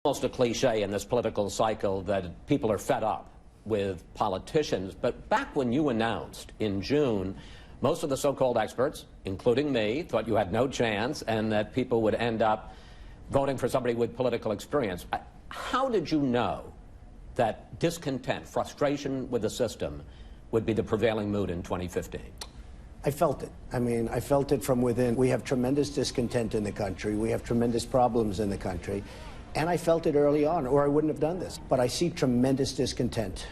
Almost a cliche in this political cycle that people are fed up with politicians. But back when you announced in June, most of the so-called experts, including me, thought you had no chance and that people would end up voting for somebody with political experience. How did you know that discontent, frustration with the system would be the prevailing mood in 2015? I felt it. I mean, I felt it from within. We have tremendous discontent in the country. We have tremendous problems in the country. And I felt it early on, or I wouldn't have done this. But I see tremendous discontent.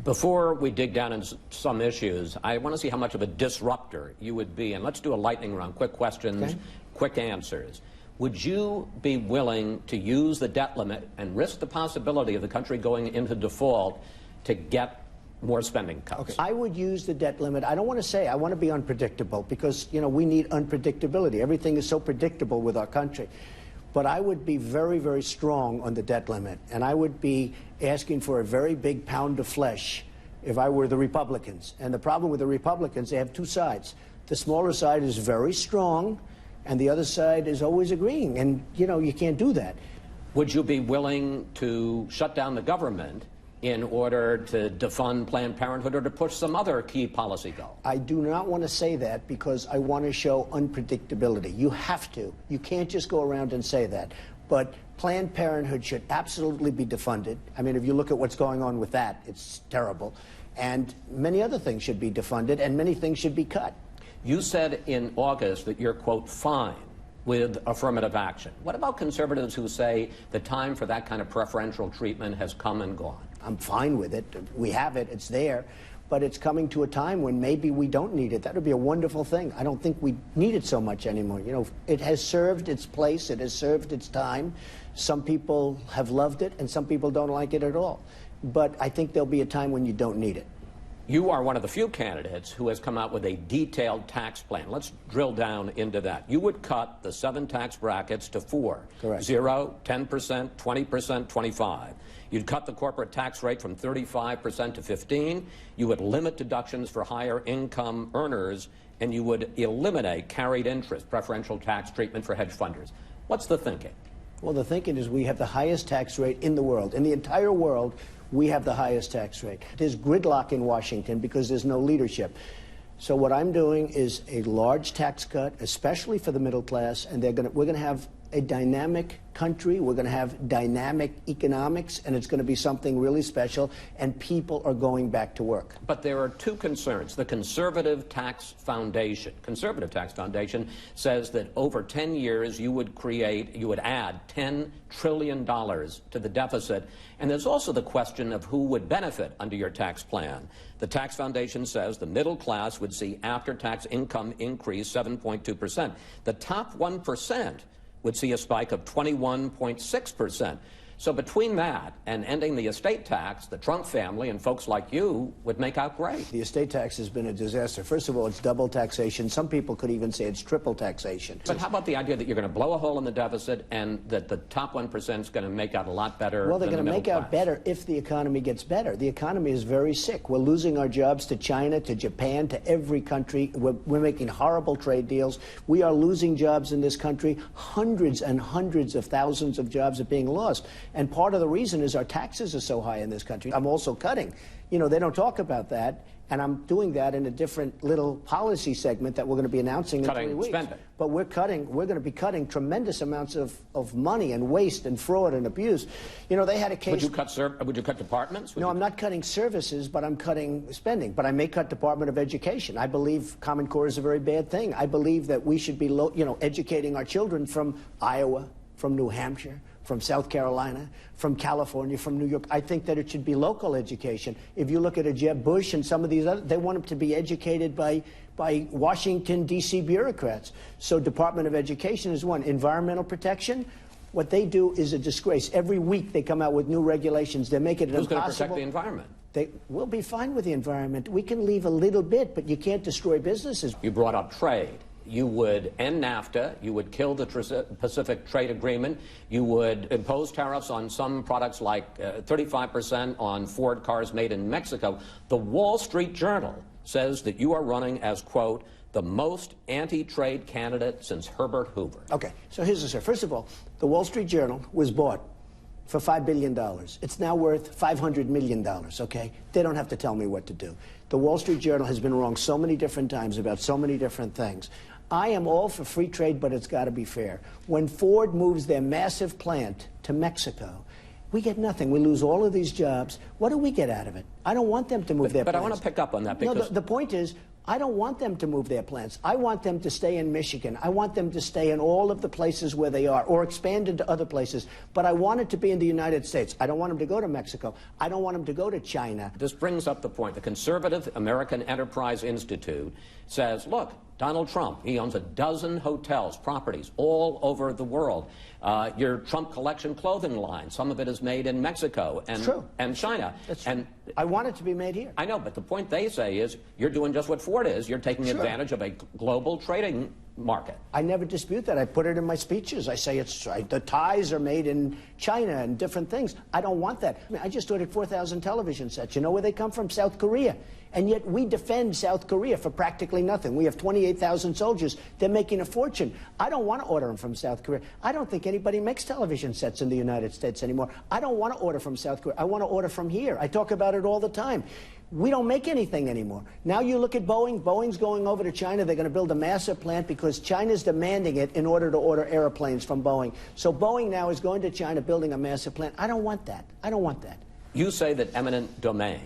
Before we dig down into some issues, I want to see how much of a disruptor you would be. And let's do a lightning round, quick questions, okay, quick answers. Would you be willing to use the debt limit and risk the possibility of the country going into default to get more spending cuts? Okay. I would use the debt limit. I don't want to say, I want to be unpredictable because, you know, we need unpredictability. Everything is so predictable with our country. But I would be very, very strong on the debt limit, and I would be asking for a very big pound of flesh if I were the Republicans. And the problem with the Republicans, they have two sides. The smaller side is very strong, and the other side is always agreeing. And, you know, you can't do that. Would you be willing to shut down the government in order to defund Planned Parenthood or to push some other key policy goal? I do not want to say that because I want to show unpredictability. You have to. You can't just go around and say that. But Planned Parenthood should absolutely be defunded. I mean, if you look at what's going on with that, it's terrible. And many other things should be defunded, and many things should be cut. You said in August that you're, quote, fine with affirmative action. What about conservatives who say the time for that kind of preferential treatment has come and gone? I'm fine with it. We have it. It's there. But it's coming to a time when maybe we don't need it. That would be a wonderful thing. I don't think we need it so much anymore. You know, it has served its place. It has served its time. Some people have loved it, and some people don't like it at all. But I think there'll be a time when you don't need it. You are one of the few candidates who has come out with a detailed tax plan. Let's drill down into that. You would cut the 7 tax brackets to 4. Correct. 0, 10%, 20%, 25. You'd cut the corporate tax rate from 35% to 15%. You would limit deductions for higher income earners, and you would eliminate carried interest, preferential tax treatment for hedge funders. What's the thinking? Well, the thinking is we have the highest tax rate in the world. In the entire world, we have the highest tax rate. There's gridlock in Washington because there's no leadership. So what I'm doing is a large tax cut, especially for the middle class, and we're going to have a dynamic country. We're going to have dynamic economics, and it's going to be something really special, and people are going back to work. But there are two concerns. The Conservative Tax Foundation says that over 10 years you would add $10 trillion to the deficit. And there's also the question of who would benefit under your tax plan. The Tax Foundation says the middle class would see after-tax income increase 7.2%. The top 1% would see a spike of 21.6%. So between that and ending the estate tax, the Trump family and folks like you would make out great. The estate tax has been a disaster. First of all, it's double taxation. Some people could even say it's triple taxation. But how about the idea that you're going to blow a hole in the deficit and that the top 1% is going to make out a lot better? Well, they're going to make out better if the economy gets better. The economy is very sick. We're losing our jobs to China, to Japan, to every country. We're making horrible trade deals. We are losing jobs in this country. Hundreds and hundreds of thousands of jobs are being lost. And part of the reason is our taxes are so high in this country. I'm also cutting. You know, they don't talk about that, and I'm doing that in a different little policy segment that we're going to be announcing in 3 weeks. Spending. But we're going to be cutting tremendous amounts of money and waste and fraud and abuse. You know, they had a case. Would you cut departments? No, I'm not cutting services, but I'm cutting spending. But I may cut Department of Education. I believe Common Core is a very bad thing. I believe that we should be, educating our children from Iowa, from New Hampshire, from South Carolina, from California, from New York. I think that it should be local education. If you look at a Jeb Bush and some of these others, they want them to be educated by Washington, D.C. bureaucrats. So Department of Education is one. Environmental protection, what they do is a disgrace. Every week they come out with new regulations. They make it impossible. Who's going to protect the environment? We'll be fine with the environment. We can leave a little bit, but you can't destroy businesses. You brought up trade. You would end NAFTA, you would kill the Pacific Trade Agreement, you would impose tariffs on some products like 35% on Ford cars made in Mexico. The Wall Street Journal says that you are running as, quote, the most anti-trade candidate since Herbert Hoover. Okay, so here's the story. First of all, the Wall Street Journal was bought for $5 billion. It's now worth $500 million, okay? They don't have to tell me what to do. The Wall Street Journal has been wrong so many different times about so many different things. I am all for free trade, but it's got to be fair. When Ford moves their massive plant to Mexico, we get nothing. We lose all of these jobs. What do we get out of it? I don't want them to move their plants. But I want to pick up on that because... No, the point is, I don't want them to move their plants. I want them to stay in Michigan. I want them to stay in all of the places where they are or expand into other places. But I want it to be in the United States. I don't want them to go to Mexico. I don't want them to go to China. This brings up the point. The Conservative American Enterprise Institute says, look, Donald Trump, he owns 12 hotels, properties all over the world. Your Trump Collection clothing line, some of it is made in Mexico and China. That's true. And I want it to be made here. I know, but the point they say is you're doing just what Ford is. You're taking advantage of a global trading market. I never dispute that. I put it in my speeches. I say the ties are made in China and different things. I don't want that. I mean, I just ordered 4,000 television sets. You know where they come from? South Korea. And yet we defend South Korea for practically nothing. We have 28,000 soldiers. They're making a fortune. I don't want to order them from South Korea. I don't think anybody makes television sets in the United States anymore. I don't want to order from South Korea. I want to order from here. I talk about it all the time. We don't make anything anymore. Now you look at Boeing. Boeing's going over to China. They're going to build a massive plant because China's demanding it in order to order airplanes from Boeing. So Boeing now is going to China, building a massive plant. I don't want that. I don't want that. You say that eminent domain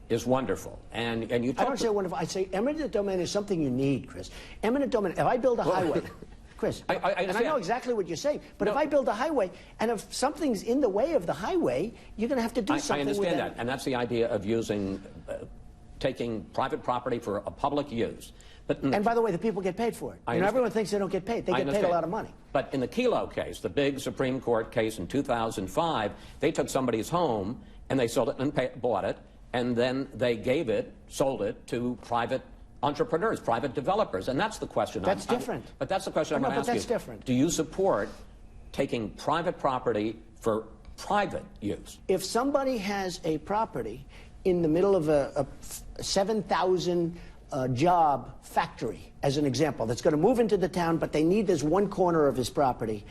is wonderful, and you talk... I don't say wonderful. I say eminent domain is something you need, Chris. Eminent domain, if I build a highway... Chris, and I know exactly what you're saying, but if I build a highway, and if something's in the way of the highway, you're going to have to do something with that. I understand that, and that's the idea of using, taking private property for a public use. And by the way, the people get paid for it. You know, everyone thinks they don't get paid. They get paid a lot of money. But in the Kelo case, the big Supreme Court case in 2005, they took somebody's home, and they sold it and bought it, and then they sold it to private entrepreneurs, private developers, and that's the question. That's different. But that's the question I'm going to ask you. That's different. Do you support taking private property for private use? If somebody has a property in the middle of a 7,000 job factory, as an example, that's going to move into the town, but they need this one corner of his property,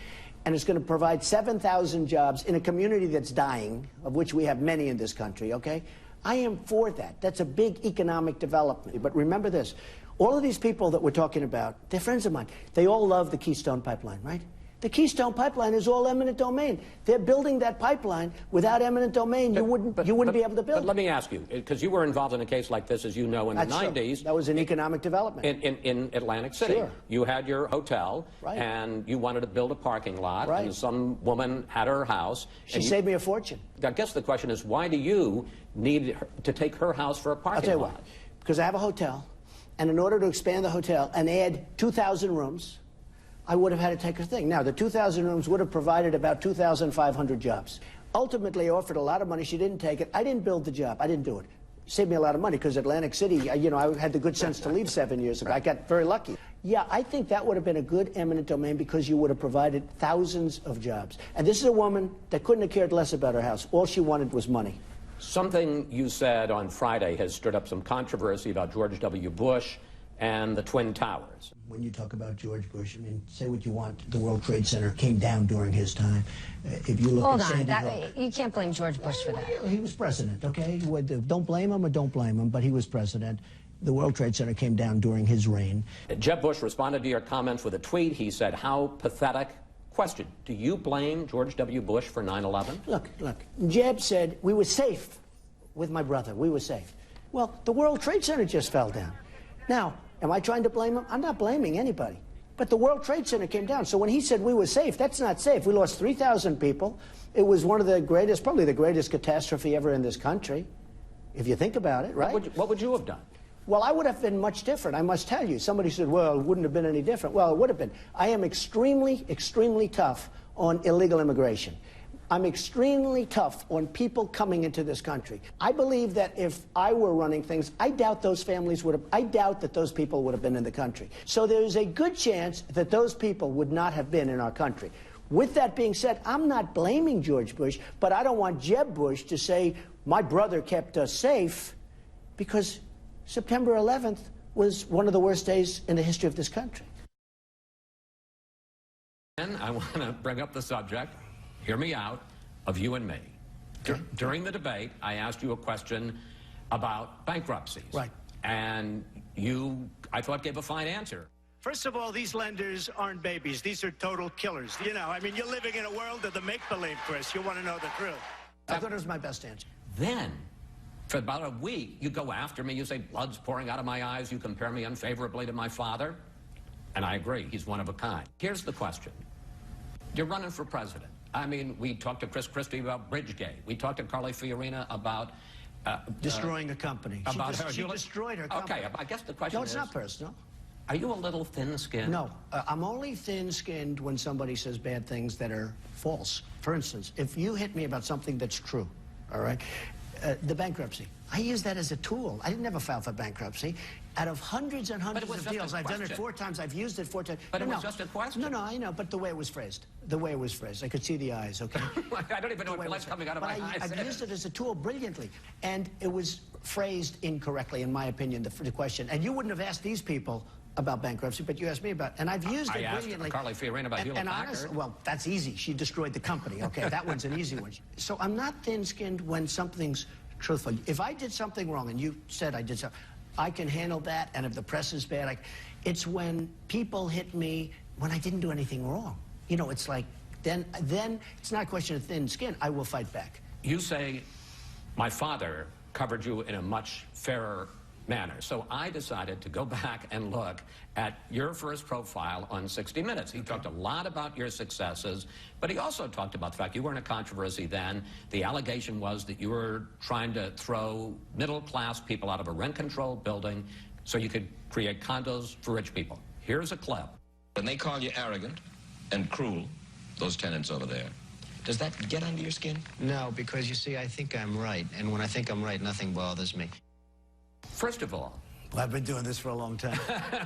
and it's going to provide 7,000 jobs in a community that's dying, of which we have many in this country, okay? I am for that. That's a big economic development. But remember this, all of these people that we're talking about, they're friends of mine. They all love the Keystone Pipeline, right? The Keystone Pipeline is all eminent domain. They're building that pipeline. Without eminent domain, you wouldn't be able to build it. But let me ask you, because you were involved in a case like this, as you know, in the 90s. That was an economic development. In Atlantic City. Sure. You had your hotel, and you wanted to build a parking lot, and some woman had her house. She saved me a fortune. I guess the question is, why do you need to take her house for a parking lot? I'll tell you why. Because I have a hotel, and in order to expand the hotel and add 2,000 rooms, I would have had to take her thing. Now, the 2,000 rooms would have provided about 2,500 jobs. Ultimately, I offered a lot of money. She didn't take it. I didn't build the job. I didn't do it. Saved me a lot of money because Atlantic City, you know, I had the good sense to leave 7 years ago. I got very lucky. Yeah, I think that would have been a good eminent domain because you would have provided thousands of jobs. And this is a woman that couldn't have cared less about her house. All she wanted was money. Something you said on Friday has stirred up some controversy about George W. Bush and the Twin Towers. When you talk about George Bush, I mean, say what you want. The World Trade Center came down during his time. If you look Hold at on, Sandy Hook, you can't blame George Bush for that. He was president, okay? Don't blame him or don't blame him, but he was president. The World Trade Center came down during his reign. Jeb Bush responded to your comments with a tweet. He said, how pathetic. Question, do you blame George W. Bush for 9/11? Look, Jeb said we were safe with my brother. We were safe. Well, the World Trade Center just fell down. Now, am I trying to blame him? I'm not blaming anybody. But the World Trade Center came down. So when he said we were safe, that's not safe. We lost 3,000 people. It was one of the greatest, probably the greatest catastrophe ever in this country, if you think about it, right? What would you have done? Well, I would have been much different, I must tell you. Somebody said, well, it wouldn't have been any different. Well, it would have been. I am extremely, extremely tough on illegal immigration. I'm extremely tough on people coming into this country. I believe that if I were running things, I doubt those families would have, I doubt that those people would have been in the country. So there's a good chance that those people would not have been in our country. With that being said, I'm not blaming George Bush, but I don't want Jeb Bush to say, my brother kept us safe, because September 11th was one of the worst days in the history of this country. And I want to bring up the subject. Hear me out. of you and me. During the debate, I asked you a question about bankruptcies. Right. And you, I thought, gave a fine answer. First of all, these lenders aren't babies. These are total killers. You know, I mean, you're living in a world of the make-believe, Chris. You want to know the truth. I thought it was my best answer. Then, for about a week, you go after me. You say, blood's pouring out of my eyes. You compare me unfavorably to my father. And I agree. He's one of a kind. Here's the question. You're running for president. I mean, we talked to Chris Christie about Bridgegate. We talked to Carly Fiorina about... destroying a company. She destroyed her company. Okay, I guess the question is... No, it's not personal. Are you a little thin-skinned? No, I'm only thin-skinned when somebody says bad things that are false. For instance, if you hit me about something that's true, all right, the bankruptcy, I use that as a tool. I didn't ever file for bankruptcy. Out of hundreds and hundreds of deals, I've done it 4 times. I've used it 4 times. But it was just a question. No, I know, but the way it was phrased. The way it was phrased. I could see the eyes, okay? I don't even know what blood's coming out of my eyes. I've used it as a tool brilliantly. And it was phrased incorrectly, in my opinion, the question. And you wouldn't have asked these people about bankruptcy, but you asked me about it. And I've used it brilliantly. I asked Carly Fiorina about Hewlett-Packard. Well, that's easy. She destroyed the company. Okay, that one's an easy one. So I'm not thin-skinned when something's truthful. If I did something wrong, and you said I did something, I can handle that, and if the press is bad, it's when people hit me when I didn't do anything wrong. You know, it's like, then it's not a question of thin skin. I will fight back. You say, my father covered you in a much fairer manner. So I decided to go back and look at your first profile on 60 Minutes. He talked a lot about your successes, but he also talked about the fact you were in a controversy then. The allegation was that you were trying to throw middle-class people out of a rent-controlled building so you could create condos for rich people. Here's a clip. When they call you arrogant and cruel, those tenants over there, does that get under your skin? No, because you see, I think I'm right, and when I think I'm right, nothing bothers me. First of all, well, I've been doing this for a long time.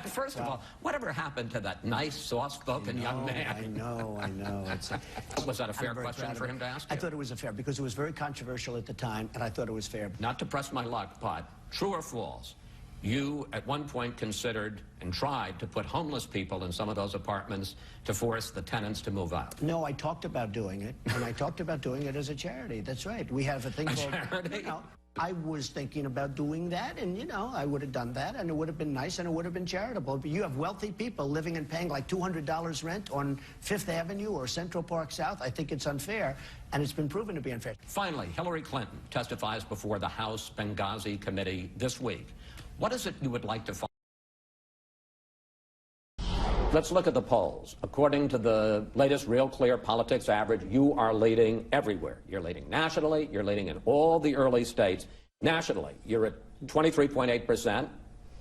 First of all, whatever happened to that nice, soft-spoken young man? I know. Was that a fair question for him to ask you? I thought it was a fair, because it was very controversial at the time, and I thought it was fair. Not to press my luck, but true or false, you at one point considered and tried to put homeless people in some of those apartments to force the tenants to move out. No, I talked about doing it, and I talked about doing it as a charity. That's right. We have a thing called... charity? You know, I was thinking about doing that, and, you know, I would have done that, and it would have been nice, and it would have been charitable. But you have wealthy people living and paying like $200 rent on Fifth Avenue or Central Park South. I think it's unfair, and it's been proven to be unfair. Finally, Hillary Clinton testifies before the House Benghazi Committee this week. What is it you would like to find? Let's look at the polls. According to the latest Real Clear Politics average, you are leading everywhere. You're leading nationally. You're leading in all the early states. Nationally, you're at 23.8%,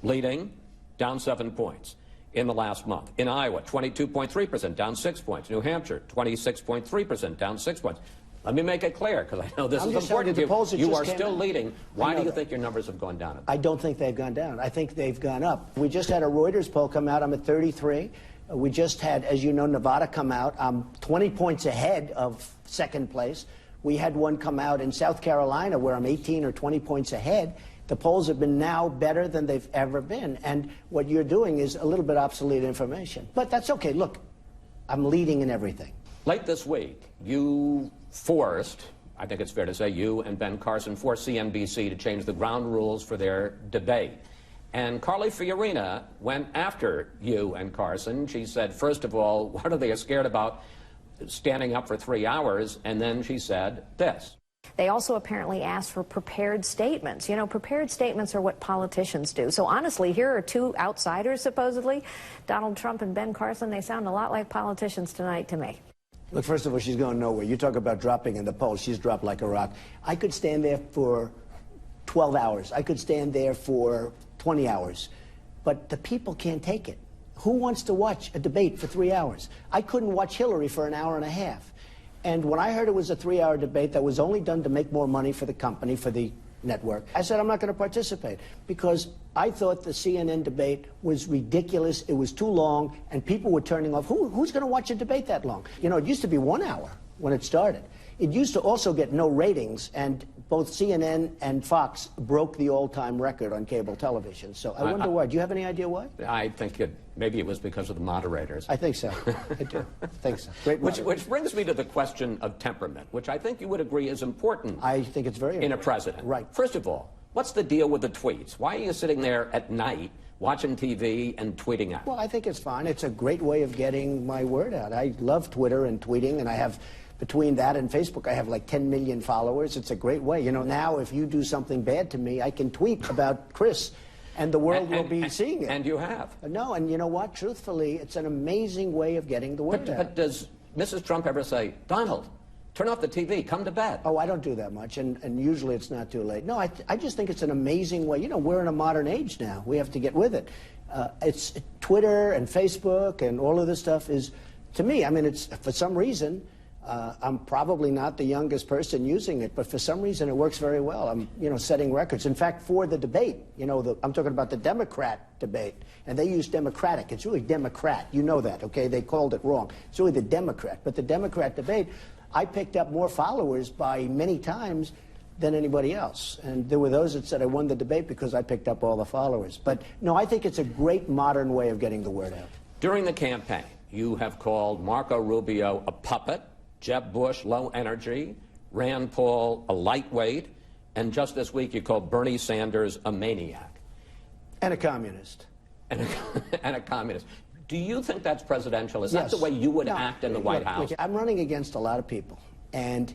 leading, down 7 points in the last month. In Iowa, 22.3%, down 6 points. New Hampshire, 26.3%, down 6 points. Let me make it clear, because I know this is important to you. You are still leading. Why do you think your numbers have gone down? I don't think they've gone down. I think they've gone up. We just had a Reuters poll come out. I'm at 33. We just had, as you know, Nevada come out. I'm 20 points ahead of second place. We had one come out in South Carolina where I'm 18 or 20 points ahead. The polls have been now better than they've ever been. And what you're doing is a little bit obsolete information. But that's okay. Look, I'm leading in everything. Late this week, you forced, I think it's fair to say, you and Ben Carson forced CNBC to change the ground rules for their debate. And Carly Fiorina went after you and Carson. She said, first of all, what are they scared about standing up for 3 hours? And then she said this. They also apparently asked for prepared statements. You know, prepared statements are what politicians do. So honestly, here are two outsiders, supposedly, Donald Trump and Ben Carson. They sound a lot like politicians tonight to me. Look, first of all, she's going nowhere. You talk about dropping in the polls. She's dropped like a rock. I could stand there for 12 hours. I could stand there for 20 hours. But the people can't take it. Who wants to watch a debate for 3 hours? I couldn't watch Hillary for an hour and a half. And when I heard it was a 3-hour debate that was only done to make more money for the company, for the network, I said I'm not going to participate because I thought the CNN debate was ridiculous. It was too long, and people were turning off. Who's going to watch a debate that long? You know, it used to be 1 hour when it started. It used to also get no ratings, and both CNN and Fox broke the all-time record on cable television. So I wonder why. Do you have any idea why? I think Maybe it was because of the moderators. I think so. I do. I think so. Great Which brings me to the question of temperament, which I think you would agree is important. I think it's very important. In a president. Right. First of all, what's the deal with the tweets? Why are you sitting there at night watching TV and tweeting out? Well, I think it's fine. It's a great way of getting my word out. I love Twitter and tweeting, and I have, between that and Facebook, I have like 10 million followers. It's a great way. You know, now if you do something bad to me, I can tweet about Chris, and the world will be seeing it. And you have. No, and you know what? Truthfully, it's an amazing way of getting the word out. But does Mrs. Trump ever say, Donald, turn off the TV, come to bed? Oh, I don't do that much, and usually it's not too late. No, I just think it's an amazing way. You know, we're in a modern age now. We have to get with it. It's Twitter and Facebook and all of this stuff is, to me, I mean, it's, for some reason, I'm probably not the youngest person using it, but for some reason it works very well. I'm, you know, setting records. In fact, for the debate, you know, I'm talking about the Democrat debate, and they use Democratic. It's really Democrat. You know that, okay? They called it wrong. It's really the Democrat. But the Democrat debate, I picked up more followers by many times than anybody else. And there were those that said I won the debate because I picked up all the followers. But no, I think it's a great modern way of getting the word out. During the campaign, you have called Marco Rubio a puppet, Jeb Bush low energy, Rand Paul a lightweight, and just this week you called Bernie Sanders a maniac. And a communist. And a communist. Do you think that's presidential? Is Yes. that the way you would act in the White House? Look, I'm running against a lot of people, and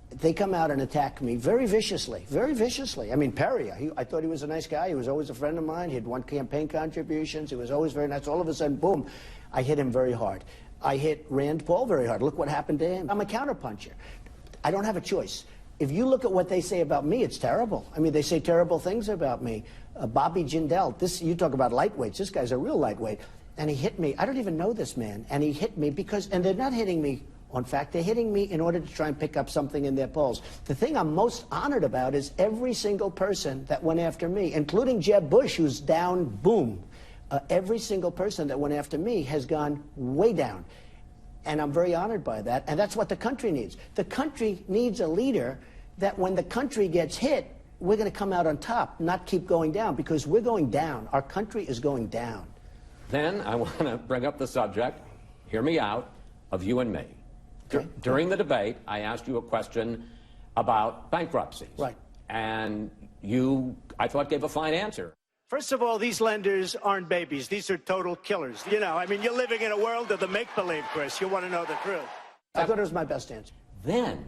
they come out and attack me very viciously, very viciously. I mean, Perry, I thought he was a nice guy. He was always a friend of mine. He had won campaign contributions. He was always very nice. All of a sudden, boom, I hit him very hard. I hit Rand Paul very hard. Look what happened to him. I'm a counterpuncher. I don't have a choice. If you look at what they say about me, it's terrible. I mean, they say terrible things about me. Bobby Jindal, you talk about lightweights. This guy's a real lightweight. And he hit me. I don't even know this man. And he hit me because, and they're not hitting me on fact, they're hitting me in order to try and pick up something in their polls. The thing I'm most honored about is every single person that went after me, including Jeb Bush, who's down, boom. Every single person that went after me has gone way down. And I'm very honored by that. And that's what the country needs. The country needs a leader that when the country gets hit, we're going to come out on top, not keep going down, because we're going down. Our country is going down. Then I want to bring up the subject, hear me out, of you and me. Okay. During the debate, I asked you a question about bankruptcies. Right. And you, I thought, gave a fine answer. First of all, these lenders aren't babies. These are total killers. You know, I mean, you're living in a world of the make-believe, Chris. You want to know the truth. I thought it was my best answer. Then,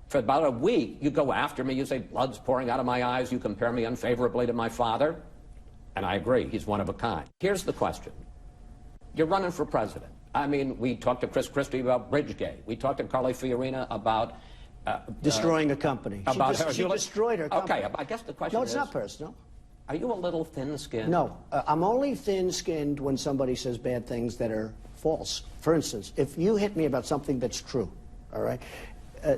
for about a week, you go after me. You say, blood's pouring out of my eyes. You compare me unfavorably to my father. And I agree. He's one of a kind. Here's the question. You're running for president. I mean, we talked to Chris Christie about Bridgegate. We talked to Carly Fiorina about... destroying a company. She destroyed her company. Okay, I guess the question is... No, it's not personal. Are you a little thin-skinned? No. I'm only thin-skinned when somebody says bad things that are false. For instance, if you hit me about something that's true, all right,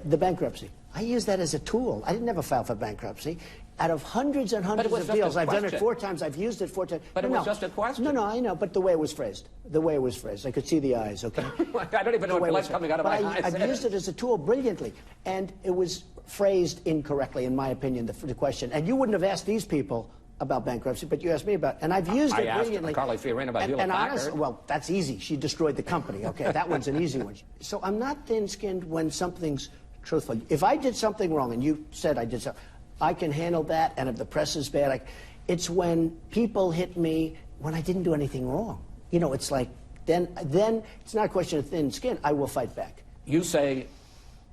the bankruptcy, I use that as a tool. I didn't ever file for bankruptcy. Out of hundreds and hundreds of deals, I've done it 4 times. I've used it 4 times. But it was just a question. No, I know, but the way it was phrased. The way it was phrased. I could see the eyes, okay? I don't even know what blood's coming out of my eyes. I've used it as a tool brilliantly. And it was phrased incorrectly, in my opinion, the question. And you wouldn't have asked these people about bankruptcy, but you asked me about, and I've used it brilliantly. I asked Carly Fiorina about Hewlett-Packard. Well, that's easy. She destroyed the company. Okay, that one's an easy one. So I'm not thin-skinned when something's truthful. If I did something wrong, and you said I did something, I can handle that, and if the press is bad, it's when people hit me when I didn't do anything wrong. You know, it's like, then it's not a question of thin skin. I will fight back. You say,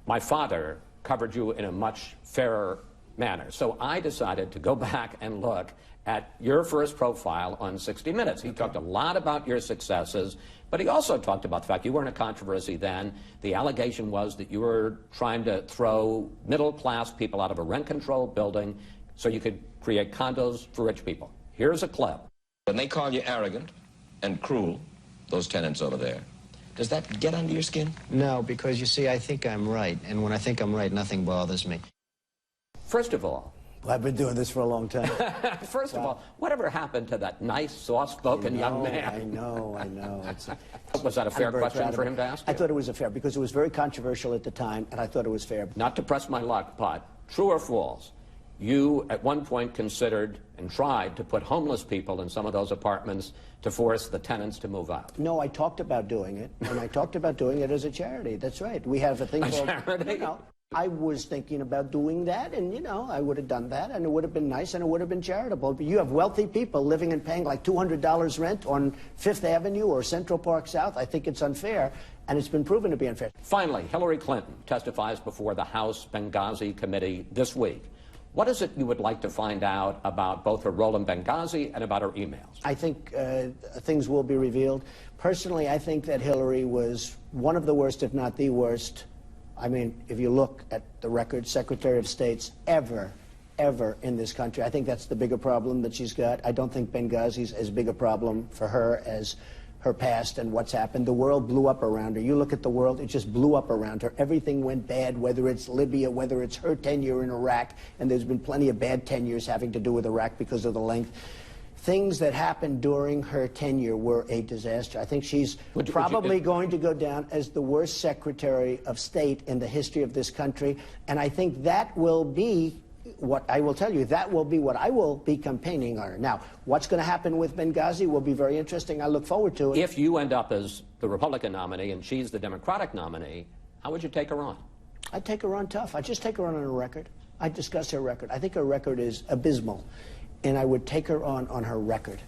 my father covered you in a much fairer manner. So I decided to go back and look at your first profile on 60 Minutes. He talked a lot about your successes, but he also talked about the fact you were in a controversy then. The allegation was that you were trying to throw middle-class people out of a rent-controlled building so you could create condos for rich people. Here's a clip. When they call you arrogant and cruel, those tenants over there, does that get under your skin? No, because you see, I think I'm right. And when I think I'm right, nothing bothers me. First of all, well, I've been doing this for a long time. First of all, whatever happened to that nice, soft-spoken young man? I know. Was that a fair question for him to ask you? I thought it was a fair, because it was very controversial at the time, and I thought it was fair. Not to press my luck, but true or false, You, at one point, considered and tried to put homeless people in some of those apartments to force the tenants to move out. No, I talked about doing it, and I talked about doing it as a charity. That's right. We have a thing called... charity? You know, I was thinking about doing that, and, you know, I would have done that, and it would have been nice, and it would have been charitable. But you have wealthy people living and paying like $200 rent on Fifth Avenue or Central Park South. I think it's unfair, and it's been proven to be unfair. Finally, Hillary Clinton testifies before the House Benghazi Committee this week. What is it you would like to find out about both her role in Benghazi and about her emails? I think things will be revealed. Personally, I think that Hillary was one of the worst, if not the worst. I mean, if you look at the record, Secretary of States ever in this country. I think that's the bigger problem that she's got. I don't think Benghazi's as big a problem for her as her past and what's happened. The world blew up around her. You look at the world, it just blew up around her. Everything went bad, whether it's Libya, whether it's her tenure in Iraq, and there's been plenty of bad tenures having to do with Iraq because of the length. Things that happened during her tenure were a disaster. I think she's probably going to go down as the worst Secretary of State in the history of this country, and I think that will be what I will tell you, that will be what I will be campaigning on. Now, what's going to happen with Benghazi will be very interesting. I look forward to it. If you end up as the Republican nominee and she's the Democratic nominee, how would you take her on? I'd take her on tough. I'd just take her on her record. I'd discuss her record. I think her record is abysmal, and I would take her on her record.